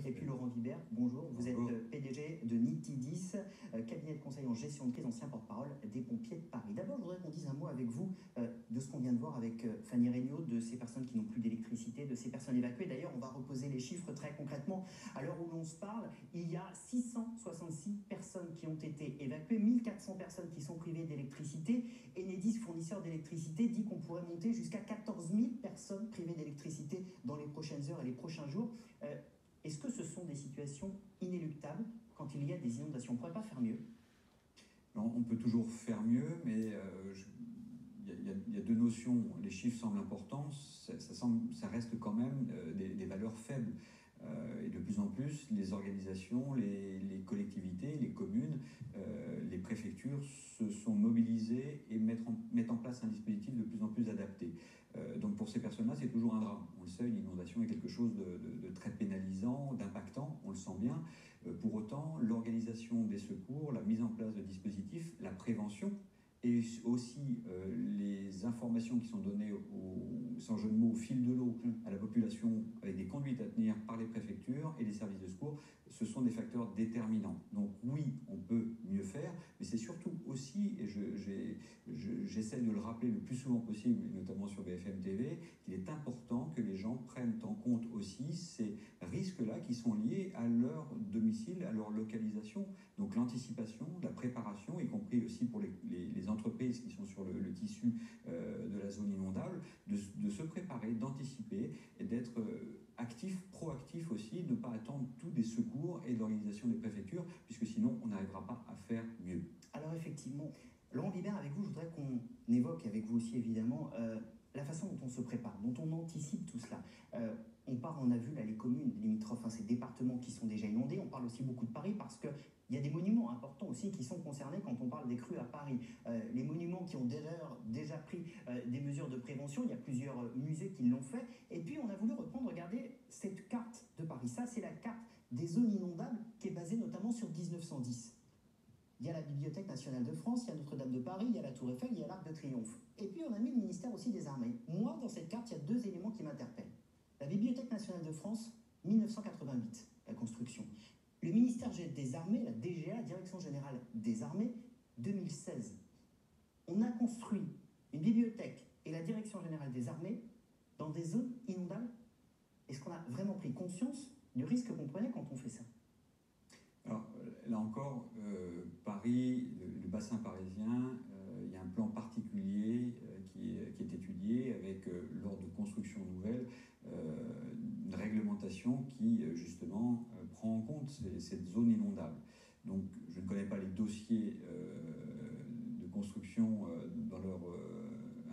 Et puis Laurent Vibert, bonjour. Vous êtes PDG de Nitidis, cabinet de conseil en gestion de crise, ancien porte-parole des pompiers de Paris. D'abord, je voudrais qu'on dise un mot avec vous de ce qu'on vient de voir avec Fanny Regnault, de ces personnes qui n'ont plus d'électricité, de ces personnes évacuées. D'ailleurs, on va reposer les chiffres très concrètement. À l'heure où l'on se parle, il y a 666 personnes qui ont été évacuées, 1400 personnes qui sont privées d'électricité. Enedis, fournisseur d'électricité, dit qu'on pourrait monter jusqu'à 14 000 personnes privées d'électricité dans les prochaines heures et les prochains jours. Est-ce que ce sont des situations inéluctables quand il y a des inondations? On ne pourrait pas faire mieux? Alors, on peut toujours faire mieux, mais il y a deux notions. Les chiffres semblent importants, ça reste quand même des valeurs faibles. Et de plus en plus, les organisations, les collectivités, les communes, les préfectures se sont mobilisées et mettent en place un dispositif de plus en plus adapté. Donc pour ces personnes-là, c'est toujours un drame. On le sait, une inondation est quelque chose de très pénalisant, d'impactant, on le sent bien. Pour autant, l'organisation des secours, la mise en place de dispositifs, la prévention, et aussi les informations qui sont données, sans jeu de mots, au fil de l'eau à la population, avec des conduites à tenir par les préfectures et les services de secours, ce sont des facteurs déterminants. Donc oui, on peut mieux faire, mais c'est surtout aussi, et j'essaie de le rappeler le plus souvent possible, notamment sur BFM TV, qu'il est important que les gens prennent en compte aussi ces risques-là qui sont liés à leur domicile, à leur localisation. Donc l'anticipation, la préparation, y compris aussi pour les entreprises qui sont sur le tissu de la zone inondable, de se préparer, d'anticiper et d'être actif, proactif aussi, de ne pas attendre tous des secours et de l'organisation des préfectures, puisque sinon on n'arrivera pas à faire mieux. Alors effectivement, Laurent Vibert, avec vous, je voudrais qu'on évoque avec vous aussi évidemment la façon dont on se prépare, dont on anticipe tout cela. On a vu là les communes limitrophes, ces départements qui sont déjà inondés. On parle aussi beaucoup de Paris parce qu'il y a des monuments importants aussi qui sont concernés quand on parle des crues à Paris. Les monuments qui ont déjà pris des mesures de prévention, il y a plusieurs musées qui l'ont fait. Et puis on a voulu reprendre, regardez cette carte de Paris. Ça, c'est la carte des zones inondables qui est basée notamment sur 1910. Il y a la Bibliothèque nationale de France, il y a Notre-Dame de Paris, il y a la Tour Eiffel, il y a l'Arc de Triomphe. Et puis on a mis le ministère aussi des Armées. Moi, dans cette carte, il y a deux éléments qui m'interpellent. La Bibliothèque nationale de France, 1988, la construction. Le ministère des Armées, la DGA, la Direction générale des Armées, 2016. On a construit une bibliothèque et la Direction générale des Armées dans des zones inondables. Est-ce qu'on a vraiment pris conscience du risque qu'on prenait quand on fait ça? Alors, là encore, Paris, le bassin parisien, il y a un plan particulier qui est étudié avec, lors de constructions nouvelles, une réglementation qui, justement, prend en compte cette zone inondable. Donc, je ne connais pas les dossiers de construction dans leur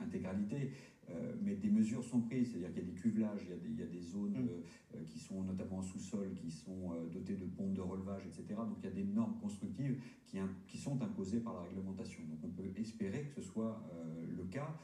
intégralité, mais des mesures sont prises, c'est-à-dire qu'il y a des cuvelages, il y a des zones qui sont notamment en sous-sol, qui sont dotées de pompes de relevage, etc. Donc il y a des normes constructives qui sont imposées par la réglementation. Donc on peut espérer que ce soit le cas,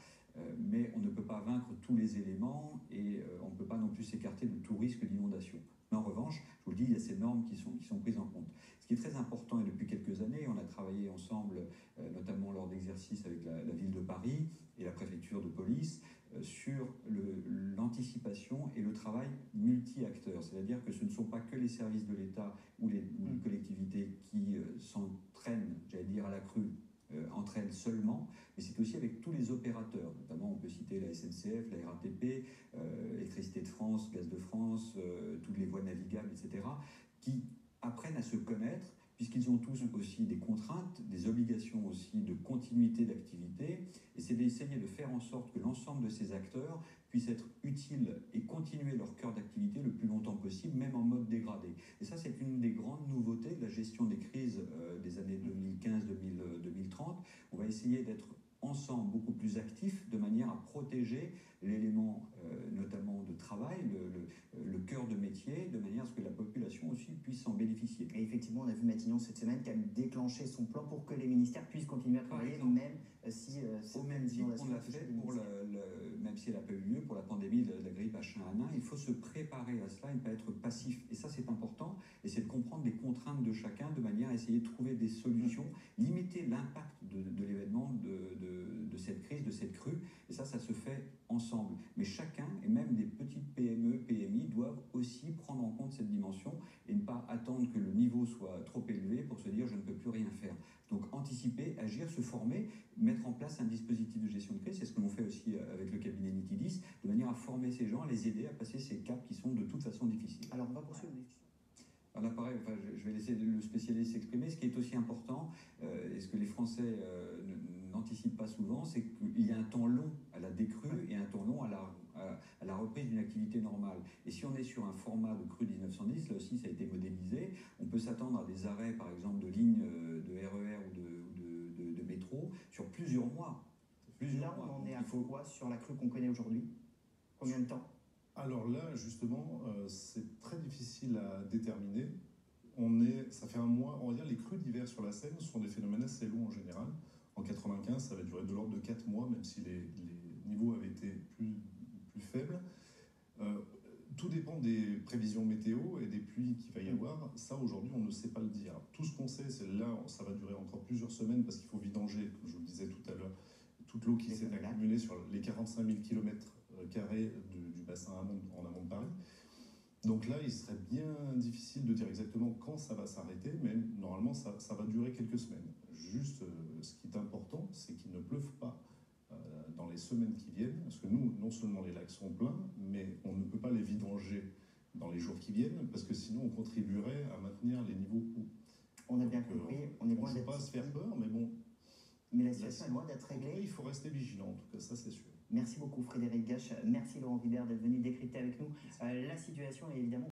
mais on ne peut pas vaincre tous les éléments et on ne peut pas non plus s'écarter de tout risque d'inondation. Mais en revanche, je vous le dis, il y a ces normes qui sont prises en compte. Ce qui est très important, et depuis quelques années, on a travaillé ensemble, notamment lors d'exercices avec la ville de Paris et la préfecture de police, sur l'anticipation et le travail multi-acteurs. C'est-à-dire que ce ne sont pas que les services de l'État ou les collectivités qui s'entraînent, j'allais dire, à la crue, entre elles seulement, mais c'est aussi avec tous les opérateurs. Notamment, on peut citer la SNCF, la RATP, Électricité de France, Gaz de France, toutes les voies navigables, etc., qui apprennent à se connaître, puisqu'ils ont tous aussi des contraintes, des obligations aussi de continuité d'activité, et c'est d'essayer de faire en sorte que l'ensemble de ces acteurs puissent être utiles et continuer leur cœur d'activité le plus longtemps possible, même en mode dégradé. Et ça, c'est une des grandes nouveautés de la gestion des crises des années 2015-2030. On va essayer d'être ensemble beaucoup plus actifs de manière à protéger l'élément notamment de travail, le cœur de métier, de manière à ce que la population aussi puisse en bénéficier. Et effectivement, on a vu Matignon cette semaine qui a déclenché son plan pour que les ministères puissent continuer à travailler, même si... au même titre qu'on l'a fait pour même si elle n'a pas eu lieu pour la pandémie de la grippe H1N1, il faut se préparer à cela et ne pas être passif. Et ça, c'est important, et c'est de comprendre les contraintes de chacun de manière à essayer de trouver des solutions, limiter l'impact de l'événement, de cette crise, de cette crue. Et ça se fait ensemble. Mais chacun, et même des petites PME, PMI, doivent aussi prendre en compte cette dimension et ne pas attendre que le niveau soit trop élevé pour se dire je ne peux plus rien faire. Donc anticiper, agir, se former, mettre en place un dispositif de gestion de crise, c'est ce que l'on fait aussi avec le cabinet Nitidis, de manière à former ces gens, à les aider à passer ces caps qui sont de toute façon difficiles. Alors on va poursuivre la discussion. Alors là, pareil, je vais laisser le spécialiste s'exprimer. Ce qui est aussi important, et ce que les Français n'anticipent pas souvent, c'est qu'il y a un temps long à la décrue et un temps long à la reprise d'une activité normale. Et si on est sur un format de crue 1910, là aussi ça a été modélisé, on peut s'attendre à des arrêts, par exemple, de lignes de RER ou de métro sur plusieurs mois. Là, on en est à quoi sur la crue qu'on connaît aujourd'hui? Combien de temps? Alors là, justement, c'est très difficile à déterminer. Ça fait un mois, on va dire, les crues d'hiver sur la Seine sont des phénomènes assez longs en général. En 95, ça va durer de l'ordre de 4 mois, même si les niveaux avaient été plus faibles. Tout dépend des prévisions météo et des pluies qu'il va y avoir. Ça, aujourd'hui, on ne sait pas le dire. Tout ce qu'on sait, c'est là, ça va durer encore plusieurs semaines parce qu'il faut vidanger, comme je vous le disais tout à l'heure, toute l'eau qui s'est accumulée sur les 45 000 km² du bassin en amont de Paris. Donc là, il serait bien difficile de dire exactement quand ça va s'arrêter, mais normalement, ça va durer quelques semaines. Juste, ce qui est important, c'est qu'il ne pleuve pas dans les semaines qui viennent, parce que nous, non seulement les lacs sont pleins, mais on ne peut pas les vidanger dans les jours qui viennent, parce que sinon, on contribuerait à maintenir les niveaux hauts. On a bien compris, on est loin d'être... On ne peut pas se faire peur, mais bon... Mais la situation est loin d'être réglée. Il faut rester vigilant, en tout cas, ça c'est sûr. Merci beaucoup Frédéric Gache, merci Laurent Vibert d'être venu décrypter avec nous la situation et évidemment